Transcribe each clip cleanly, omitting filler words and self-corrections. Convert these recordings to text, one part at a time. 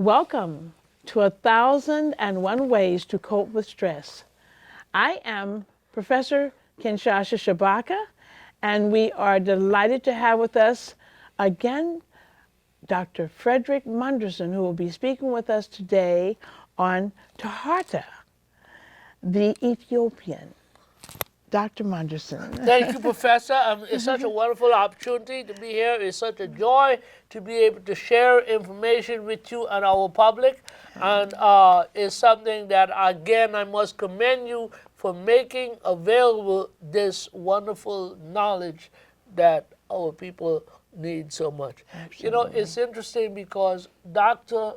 Welcome to 1,001 Ways to Cope with Stress. I am Professor Kinshasa Shabaka, and we are delighted to have with us again Dr. Frederick Munderson, who will be speaking with us today on Taharka, the Ethiopian. Dr. Munderson. Thank you, Professor. It's such a wonderful opportunity to be here. It's such a joy to be able to share information with you and our public. And it's something that, again, I must commend you for making available this wonderful knowledge that our people need so much. Absolutely. You know, it's interesting because Dr.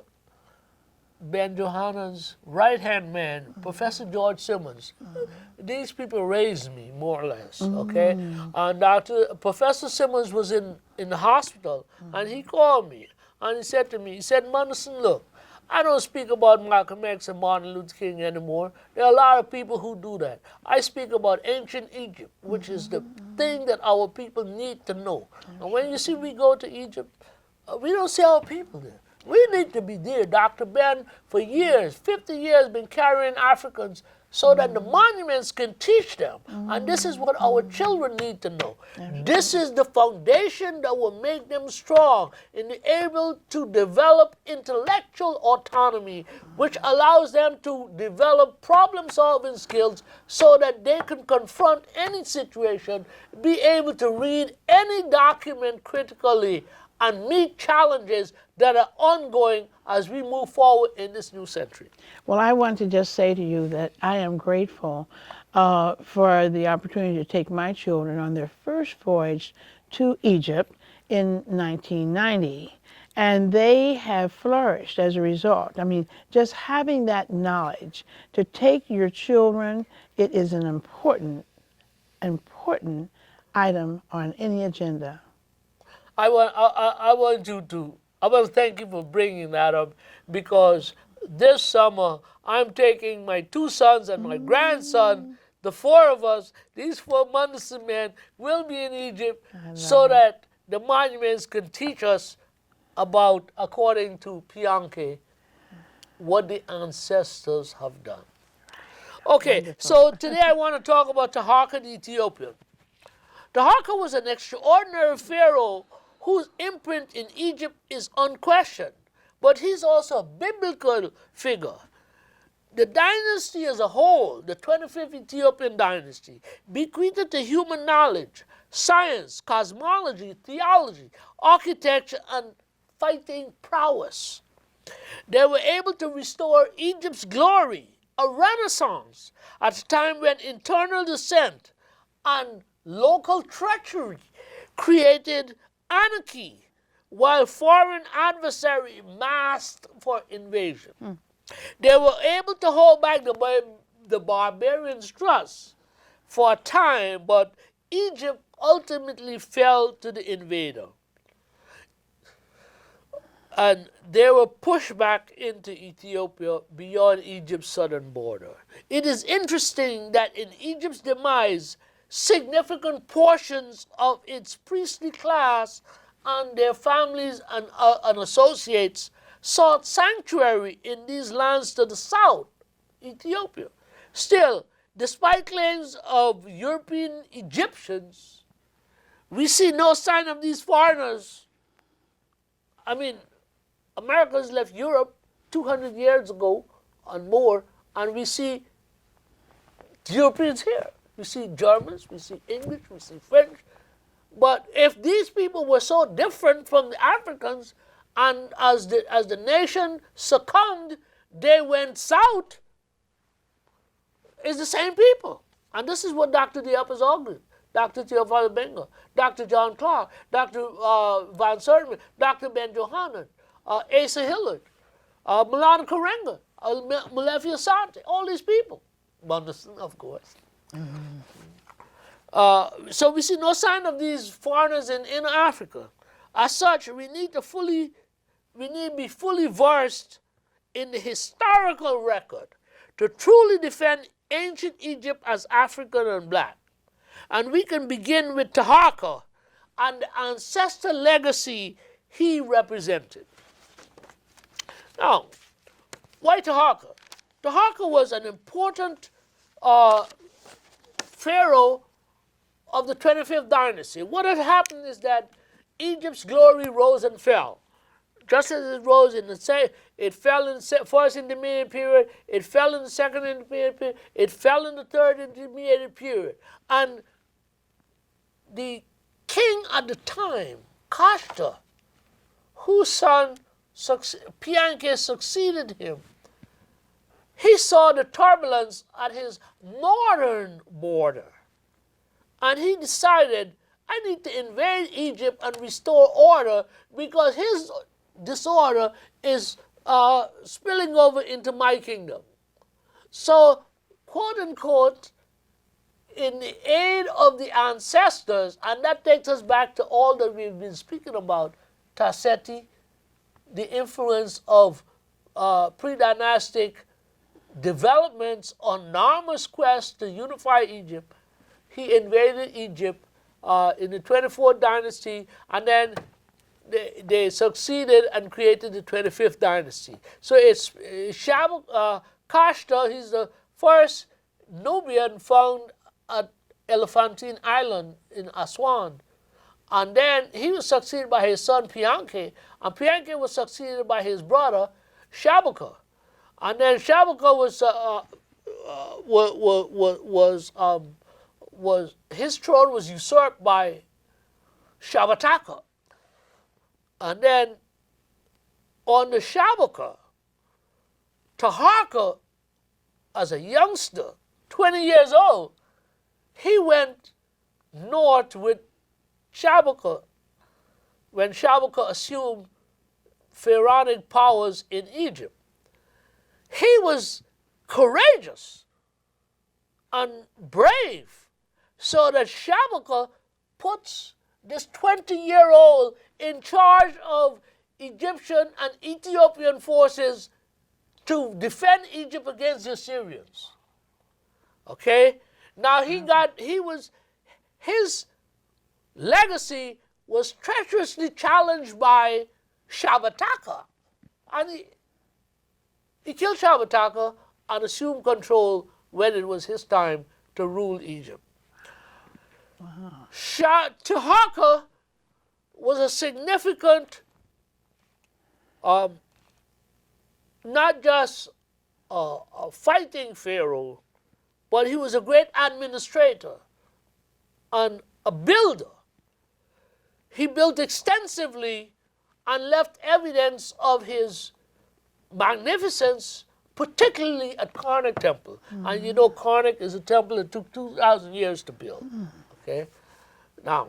Ben Johannan's right-hand man, Professor George Simmons, these people raised me, more or less, okay? And Professor Simmons was in the hospital, and he called me, and he said to me, he said, Munderson, look, I don't speak about Malcolm X and Martin Luther King anymore. There are a lot of people who do that. I speak about ancient Egypt, which is the thing that our people need to know. And when you see we go to Egypt, we don't see our people there. We need to be there. Dr. Ben, for years, 50 years, been carrying Africans so that the monuments can teach them. And this is what our children need to know. This is the foundation that will make them strong and be able to develop intellectual autonomy, which allows them to develop problem-solving skills so that they can confront any situation, be able to read any document critically, and meet challenges that are ongoing as we move forward in this new century. Well, I want to just say to you that I am grateful for the opportunity to take my children on their first voyage to Egypt in 1990. And they have flourished as a result. I mean, just having that knowledge to take your children, it is an important item on any agenda. I want to thank you for bringing that up, because this summer I'm taking my two sons and my grandson, the four of us, these four Munderson men, will be in Egypt so that the monuments can teach us about, according to Pianke, what the ancestors have done. Okay, Wonderful. so today I want to talk about Taharka the Ethiopian. Taharka was an extraordinary pharaoh whose imprint in Egypt is unquestioned, but he's also a biblical figure. The dynasty as a whole, the 25th Ethiopian dynasty, bequeathed to human knowledge, science, cosmology, theology, architecture, and fighting prowess. They were able to restore Egypt's glory, a renaissance, at a time when internal dissent and local treachery created anarchy, while foreign adversary masked for invasion. They were able to hold back the barbarians' trust for a time, but Egypt ultimately fell to the invader. And they were pushed back into Ethiopia beyond Egypt's southern border. It is interesting that in Egypt's demise, significant portions of its priestly class and their families and associates sought sanctuary in these lands to the south, Ethiopia. Still, despite claims of European Egyptians, we see no sign of these foreigners. I mean, Americans left Europe 200 years ago and more, and we see Europeans here. We see Germans, we see English, we see French. But if these people were so different from the Africans, and as the nation succumbed, they went south, it's the same people. And this is what Dr. Diop has argued. Dr. Theophilus Benga, Dr. John Clark, Dr. Van Sertman, Dr. Ben Johannan, Asa Hillard, Milana Karenga, Malefia Sante, all these people. Munderson, of course. So we see no sign of these foreigners in Africa. As such, we need to be fully versed in the historical record to truly defend ancient Egypt as African and black. And we can begin with Taharka and the ancestral legacy he represented. Now, why Taharka? Taharka was an important uh, pharaoh of the 25th dynasty. What had happened is that Egypt's glory rose and fell. Just as it rose in it fell in the first intermediate period, it fell in the second intermediate period, it fell in the third intermediate period. And the king at the time, Kashta, whose son Pianke succeeded him, he saw the turbulence at his northern border. And he decided, I need to invade Egypt and restore order because his disorder is spilling over into my kingdom. So, quote unquote, in the aid of the ancestors, and that takes us back to all that we've been speaking about, Tarseti, the influence of pre-dynastic developments on Narmer's quest to unify Egypt. He invaded Egypt in the 24th dynasty, and then they succeeded and created the 25th dynasty. So it's Kashta, he's the first Nubian found at Elephantine Island in Aswan. And then he was succeeded by his son Pianke, and Pianke was succeeded by his brother Shabuka. And then Shabuka was his throne was usurped by Shabataka. And then on the Shabuka, Taharka, as a youngster, 20 years old, he went north with Shabuka when Shabuka assumed pharaonic powers in Egypt. He was courageous and brave, so that Shabuka puts this 20-year-old in charge of Egyptian and Ethiopian forces to defend Egypt against the Assyrians. Okay? Now his legacy was treacherously challenged by Shabataka. And he killed Shabataka and assumed control when it was his time to rule Egypt. Wow. Taharka was a significant, not just a fighting pharaoh, but he was a great administrator and a builder. He built extensively and left evidence of his magnificence, particularly at Karnak Temple. And you know Karnak is a temple that took 2,000 years to build. Okay? Now,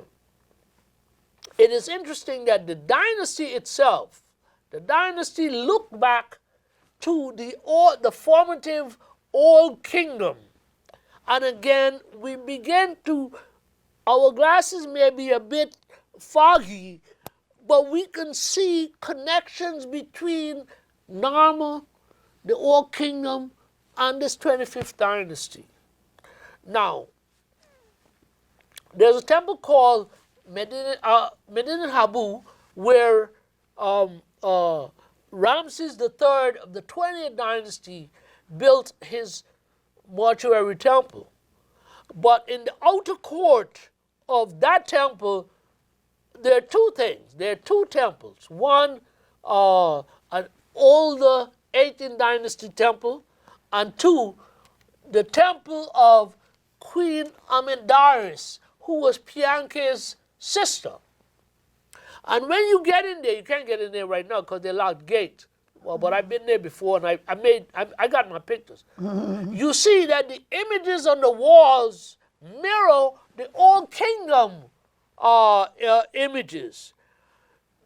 it is interesting that the dynasty itself, the dynasty looked back to the formative old kingdom. And again, we begin to, our glasses may be a bit foggy, but we can see connections between Narmer, the old kingdom, and this 25th dynasty. Now, there's a temple called Medinet Habu where Ramses III of the 20th dynasty built his mortuary temple. But in the outer court of that temple, there are two things. There are two temples. One, an older 18th dynasty temple, and two, the temple of Queen Amendaris, who was Pianke's sister. And when you get in there, you can't get in there right now because they locked gate. Well, but I've been there before, and I got my pictures. You see that the images on the walls mirror the old kingdom images.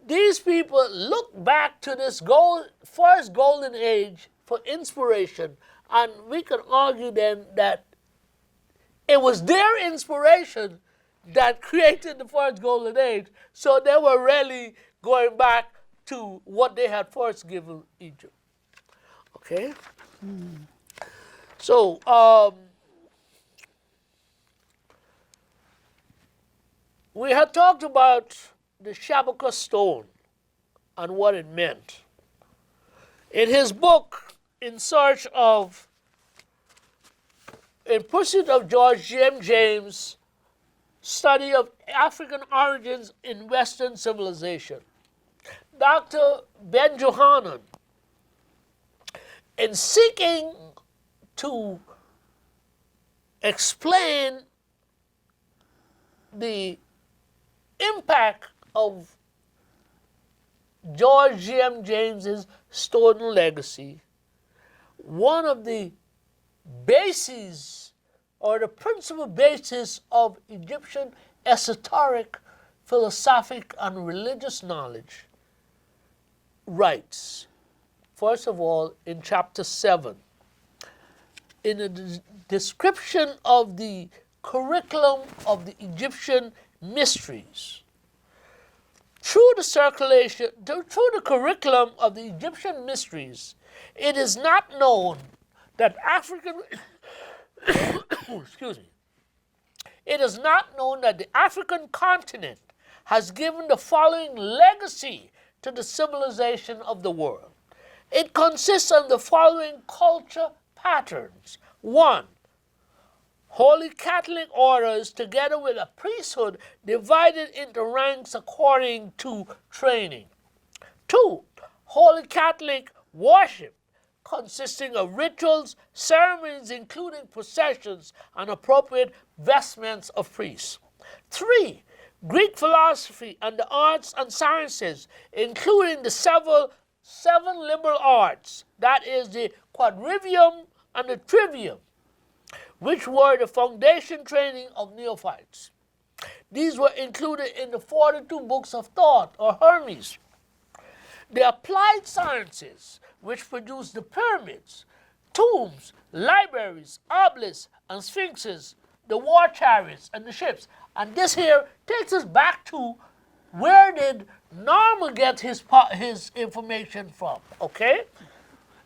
These people look back to this first golden age for inspiration, and we can argue then that it was their inspiration that created the first golden age, so they were really going back to what they had first given Egypt. Okay? So, we had talked about the Shabuka stone and what it meant. In his book, In Pursuit of George M. James, Study of African Origins in Western Civilization, Dr. Ben Johanan, in seeking to explain the impact of George M. James's stolen legacy, one of the bases or the principal basis of Egyptian esoteric, philosophic, and religious knowledge writes, first of all, in chapter 7, in a description of the curriculum of the Egyptian mysteries. Through the curriculum of the Egyptian mysteries, it is not known that excuse me, it is not known that the African continent has given the following legacy to the civilization of the world. It consists of the following culture patterns. 1. Holy Catholic orders together with a priesthood divided into ranks according to training. 2. Holy Catholic worship consisting of rituals, ceremonies including processions and appropriate vestments of priests. 3. Greek philosophy and the arts and sciences, including the seven liberal arts, that is the quadrivium and the trivium, which were the foundation training of neophytes. These were included in the 42 books of thought, or Hermes. The applied sciences, which produced the pyramids, tombs, libraries, obelisks, and sphinxes, the war chariots, and the ships. And this here takes us back to where did Norman get his information from, okay?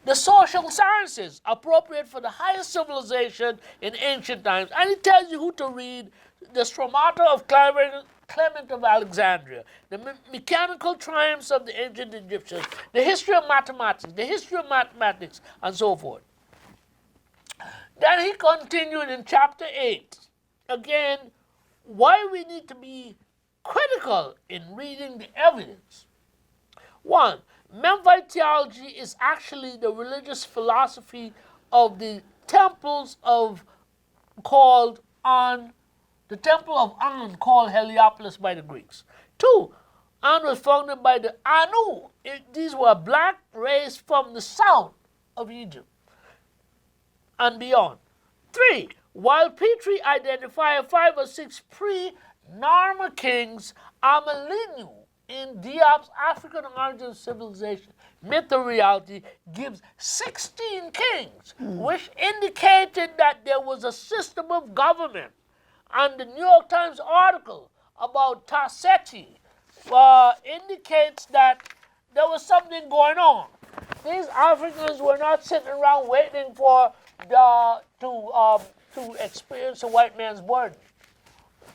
The social sciences, appropriate for the highest civilization in ancient times. And it tells you who to read: the Stromata of Clement of Alexandria, the mechanical triumphs of the ancient Egyptians, the history of mathematics, and so forth. Then he continued in chapter 8. Again, why we need to be critical in reading the evidence. 1. Memphite theology is actually the religious philosophy of the temples called Heliopolis by the Greeks. 2. An was founded by the Anu. These were a black race from the south of Egypt and beyond. 3. While Petrie identified 5 or 6 pre-Narmer kings, Amelinu in Diop's African origin civilization, myth or reality, gives 16 kings, which indicated that there was a system of government. And the New York Times article about Tarseti indicates that there was something going on. These Africans were not sitting around waiting for to experience a white man's burden,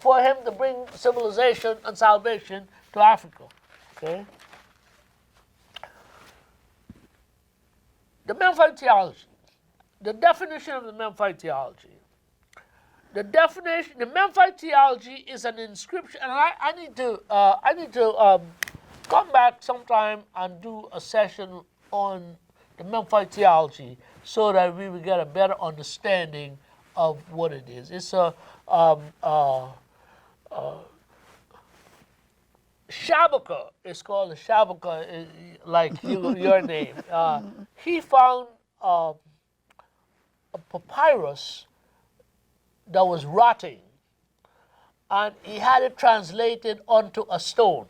for him to bring civilization and salvation to Africa. Okay? The Memphite theology. The definition of the Memphite theology. The Memphite theology is an inscription, and I need to come back sometime and do a session on the Memphite theology so that we will get a better understanding of what it is. It's a Shabaka. It's called a Shabaka, like your name. He found a papyrus that was rotting, and he had it translated onto a stone.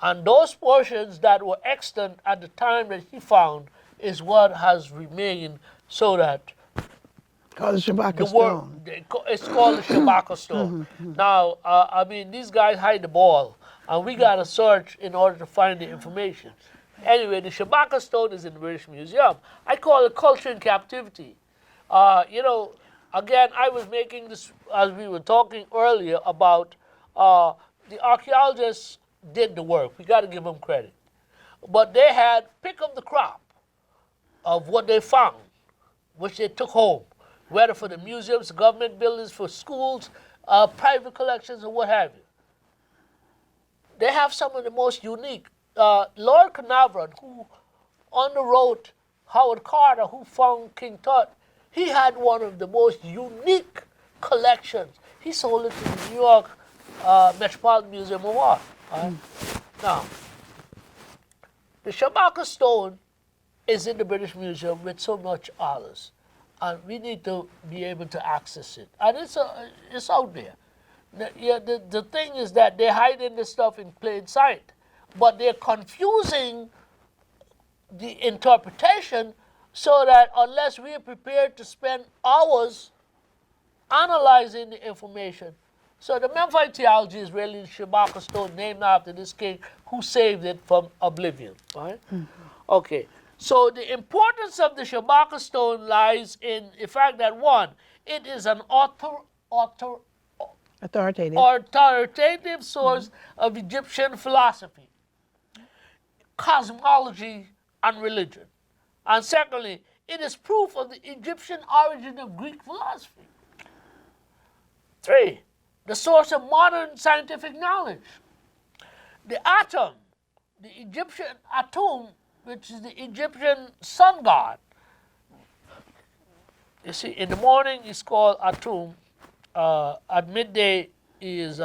And those portions that were extant at the time that he found is what has remained, so that Called the Shabaka stone. It's called the Shabaka stone. Now, I mean, these guys hide the ball, and we got to search in order to find the information. Anyway, the Shabaka stone is in the British Museum. I call it culture in captivity. Again, I was making this, as we were talking earlier, about the archaeologists did the work. We got to give them credit. but they had pick of the crop of what they found, which they took home, whether for the museums, government buildings, for schools, private collections, or what have you. They have some of the most unique. Lord Carnarvon, who on the road, Howard Carter, who found King Tut, he had one of the most unique collections. He sold it to the New York Metropolitan Museum of Art. Right? Now, the Shabaka stone is in the British Museum with so much others, and we need to be able to access it. And it's out there. The thing is that they're hiding this stuff in plain sight, but they're confusing the interpretation so that unless we are prepared to spend hours analyzing the information. So the Memphite theology is really the Shabaka stone named after this king who saved it from oblivion. Right? Mm-hmm. Okay. So the importance of the Shabaka stone lies in the fact that, one, it is an authoritative source of Egyptian philosophy, cosmology, and religion. And secondly, it is proof of the Egyptian origin of Greek philosophy. 3, the source of modern scientific knowledge. The atom, the Egyptian Atum, which is the Egyptian sun god. You see, in the morning it's called Atum. At midday is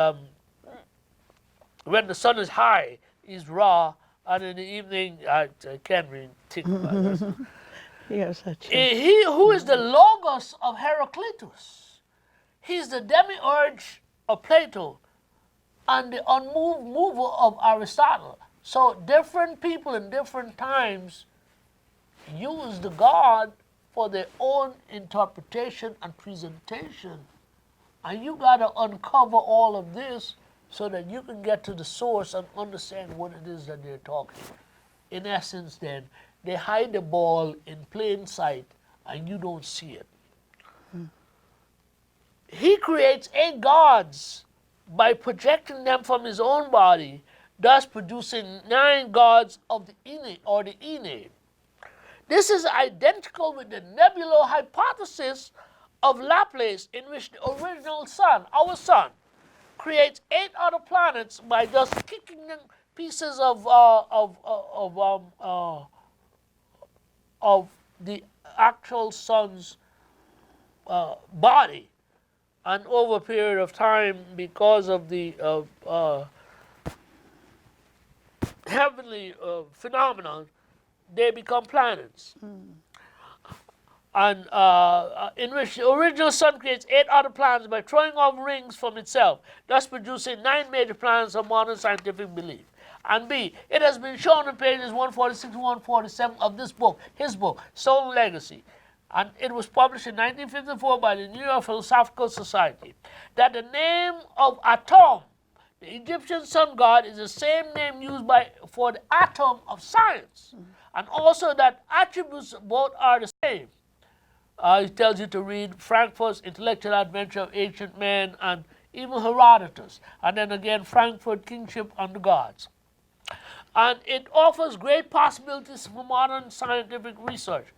when the sun is high, is Ra, and in the evening I can't really think about it. Yes, that's He who is the logos of Heraclitus. He's the demiurge of Plato and the unmoved mover of Aristotle. So different people in different times use the god for their own interpretation and presentation. And you got to uncover all of this so that you can get to the source and understand what it is that they're talking. In essence, then, they hide the ball in plain sight and you don't see it. He creates 8 gods by projecting them from his own body, thus producing 9 gods of the Ine or the Ennead. This is identical with the nebular hypothesis of Laplace, in which the original sun, our sun, creates 8 other planets by just kicking them pieces of the actual sun's body. And over a period of time, because of the heavenly phenomenon, they become planets. And in which the original sun creates 8 other planets by throwing off rings from itself, thus producing 9 major planets of modern scientific belief. And B, it has been shown in pages 146 to 147 of this book, his book, Stolen Legacy, and it was published in 1954 by the New York Philosophical Society, that the name of Atum, the Egyptian sun god, is the same name used for the atom of science, and also that attributes both are the same. It tells you to read Frankfurt's Intellectual Adventure of Ancient Man and even Herodotus, and then again Frankfurt Kingship and the Gods. And it offers great possibilities for modern scientific research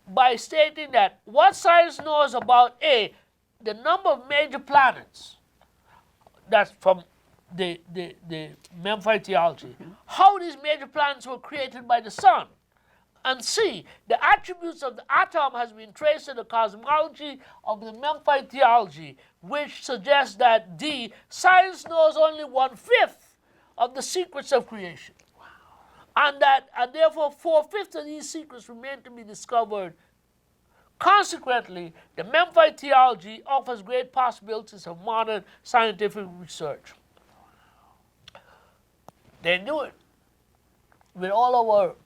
by stating that what science knows about A, the number of major planets, that's from the Memphite theology, how these major planets were created by the sun, and C, the attributes of the atom has been traced in the cosmology of the Memphite theology, which suggests that D, science knows only 1/5 of the secrets of creation. Wow. And therefore 4/5 of these secrets remain to be discovered. Consequently, the Memphite theology offers great possibilities of modern scientific research. They knew it. With all our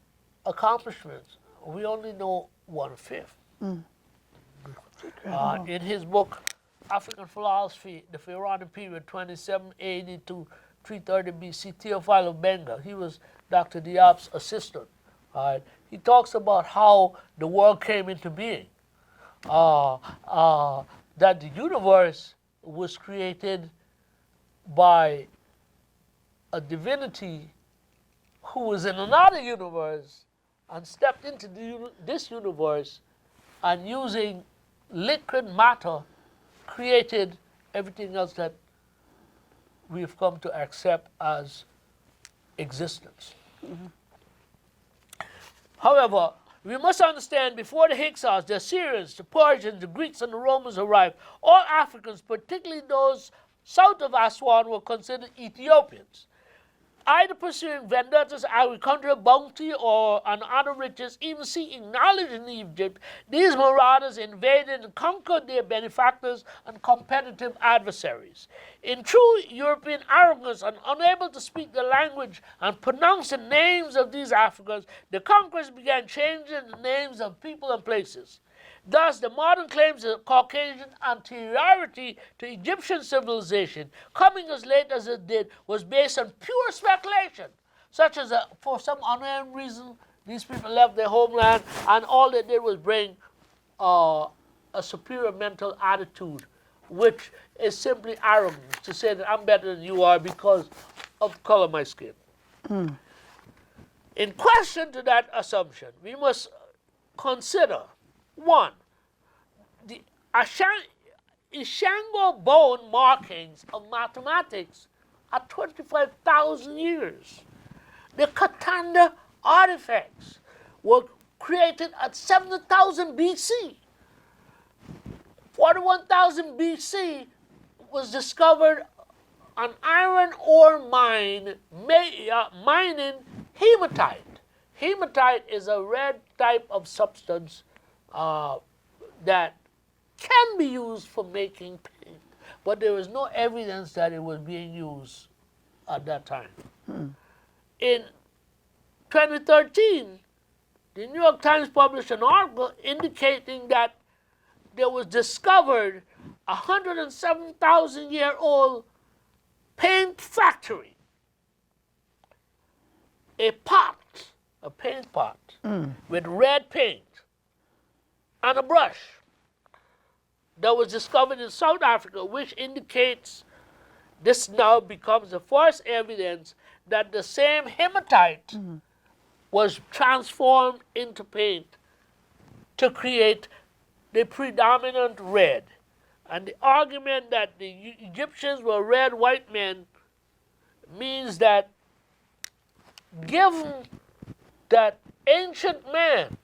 accomplishments, we only know 1/5. In his book, African Philosophy, the Pharaonic Period, 2780 to 330 BC, Theophilo Benga, he was Dr. Diop's assistant. He talks about how the world came into being, that the universe was created by a divinity who was in another universe and stepped into this universe and using liquid matter created everything else that we've come to accept as existence. However, we must understand before the Hyksos, the Assyrians, the Persians, the Greeks, and the Romans arrived, all Africans, particularly those south of Aswan, were considered Ethiopians. Either pursuing vendettas, agricultural bounty, or on other riches, even seeking knowledge in Egypt, these marauders invaded and conquered their benefactors and competitive adversaries. In true European arrogance and unable to speak the language and pronounce the names of these Africans, the conquerors began changing the names of people and places. Thus, the modern claims of Caucasian anteriority to Egyptian civilization, coming as late as it did, was based on pure speculation, such as for some unknown reason, these people left their homeland and all they did was bring a superior mental attitude, which is simply arrogance, to say that I'm better than you are because of the color of my skin. In question to that assumption, we must consider, one, the Ishango bone markings of mathematics are 25,000 years. The Katanda artifacts were created at 70,000 BC. 41,000 BC was discovered an iron ore mine mining hematite. Hematite is a red type of substance that can be used for making paint, but there is no evidence that it was being used at that time. In 2013, the New York Times published an article indicating that there was discovered a 107,000-year-old paint factory, a paint pot with red paint and a brush that was discovered in South Africa, which indicates this now becomes the first evidence that the same hematite was transformed into paint to create the predominant red. And the argument that the Egyptians were red white men means that given that ancient man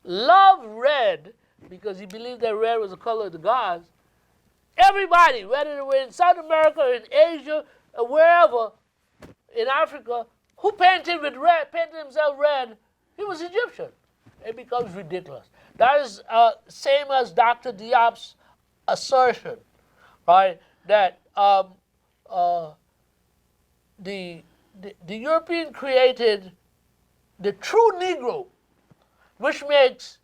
loved red because he believed that red was the color of the gods, everybody, whether they were in South America, or in Asia, or wherever, in Africa, who painted with red, painted himself red, he was Egyptian. It becomes ridiculous. That is same as Dr. Diop's assertion, right, that the European created the true Negro, which makes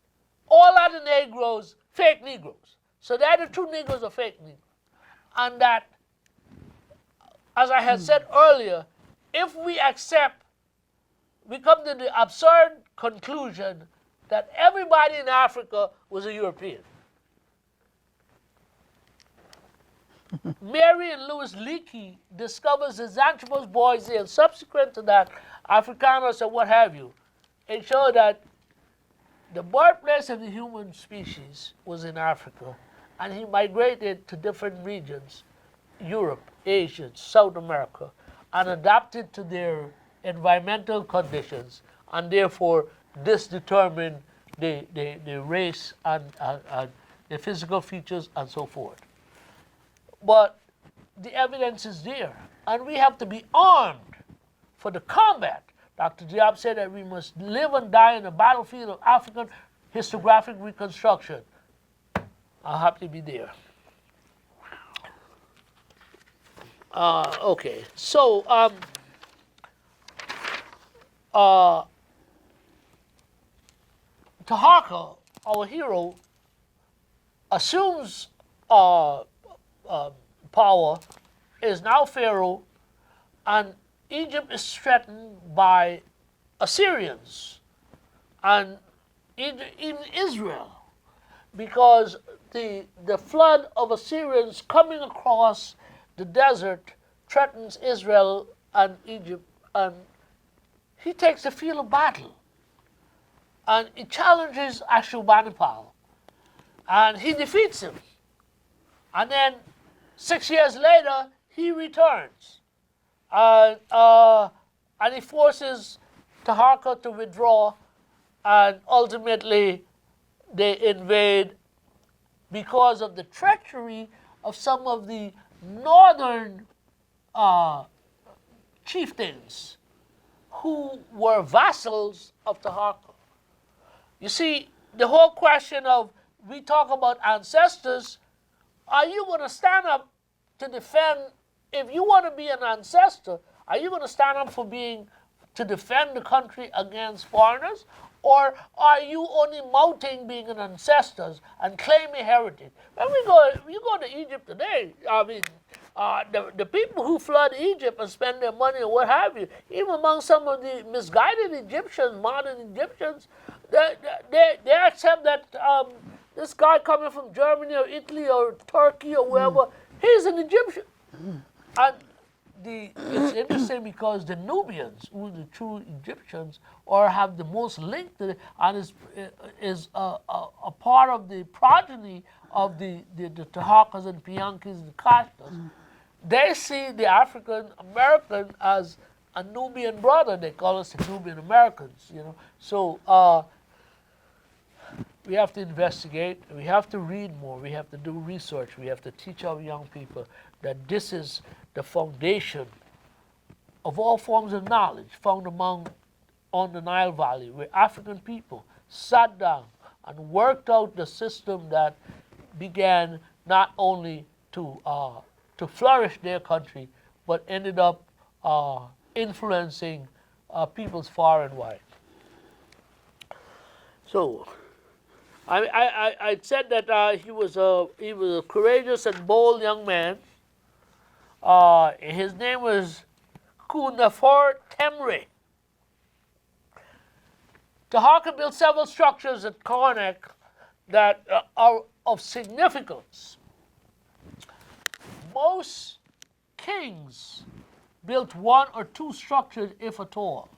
all other Negroes fake Negroes. So they're the true Negroes are fake Negroes. And that, as I had said earlier, if we come to the absurd conclusion that everybody in Africa was a European. Mary and Louis Leakey discovers the Xanthropus boisei, and subsequent to that, Africanus and what have you. It showed that the birthplace of the human species was in Africa, and he migrated to different regions, Europe, Asia, South America, and adapted to their environmental conditions, and therefore this determined the race and the physical features and so forth. But the evidence is there, and we have to be armed for the combat. Dr. Diop said that we must live and die in the battlefield of African historiographic reconstruction. I'll have to be there. Okay, so Taharka, our hero, assumes power, is now Pharaoh, and Egypt is threatened by Assyrians and even Israel, because the flood of Assyrians coming across the desert threatens Israel and Egypt, and he takes the field of battle and he challenges Ashurbanipal and he defeats him. And then 6 years later, he returns and he forces Taharka to withdraw, and ultimately they invade because of the treachery of some of the northern chieftains who were vassals of Taharka. You see, the whole question of, we talk about ancestors, are you going to stand up to defend, if you want to be an ancestor, are you going to stand up to defend the country against foreigners? Or are you only mouthing being an ancestor and claiming heritage? When you go to Egypt today, I mean, the people who flood Egypt and spend their money and what have you, even among some of the misguided Egyptians, modern Egyptians, they accept that this guy coming from Germany or Italy or Turkey or wherever, he's an Egyptian. And it's interesting because the Nubians, who are the true Egyptians, or have the most link to it, and is a part of the progeny of the Taharkas and Piankis and Kashtas. They see the African American as a Nubian brother. They call us the Nubian Americans, you know. So we have to investigate, we have to read more, we have to do research, we have to teach our young people that this is the foundation of all forms of knowledge found on the Nile Valley, where African people sat down and worked out the system that began not only to flourish their country, but ended up influencing peoples far and wide. So, I said that he was a courageous and bold young man. His name was Kunafor Temre. Taharka built several structures at Karnak that are of significance. Most kings built one or two structures, if at all.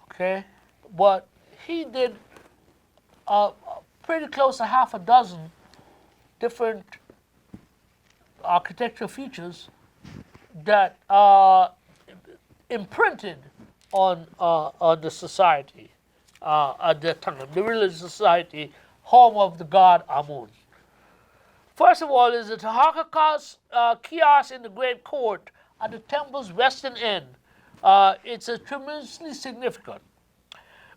Okay, but he did pretty close to half a dozen different architectural features that imprinted on the society at that time, the religious society, home of the god Amun. First of all is the Taharka kiosk in the Great Court at the temple's western end. It's tremendously significant.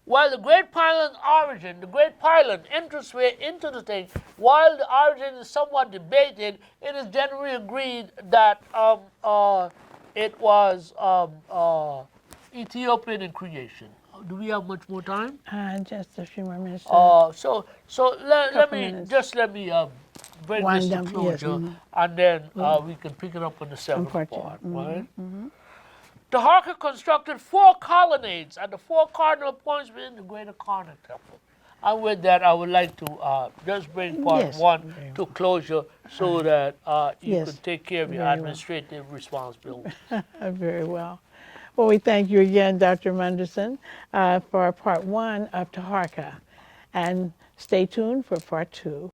While the Great Pylon origin, the Great Pylon entranceway into the thing, while the origin is somewhat debated, it is generally agreed that it was Ethiopian in creation. Do we have much more time? Just a few more minutes. So let me bring this to closure, yes, and then we can pick it up on the seventh part. Right? Taharka constructed 4 colonnades at the 4 cardinal points within the Greater Karnak Temple. And with that, I would like to just bring part 1 to closure so that you can take care of your administrative responsibilities. Very well. Well, we thank you again, Dr. Munderson, for part 1 of Taharka. And stay tuned for part 2.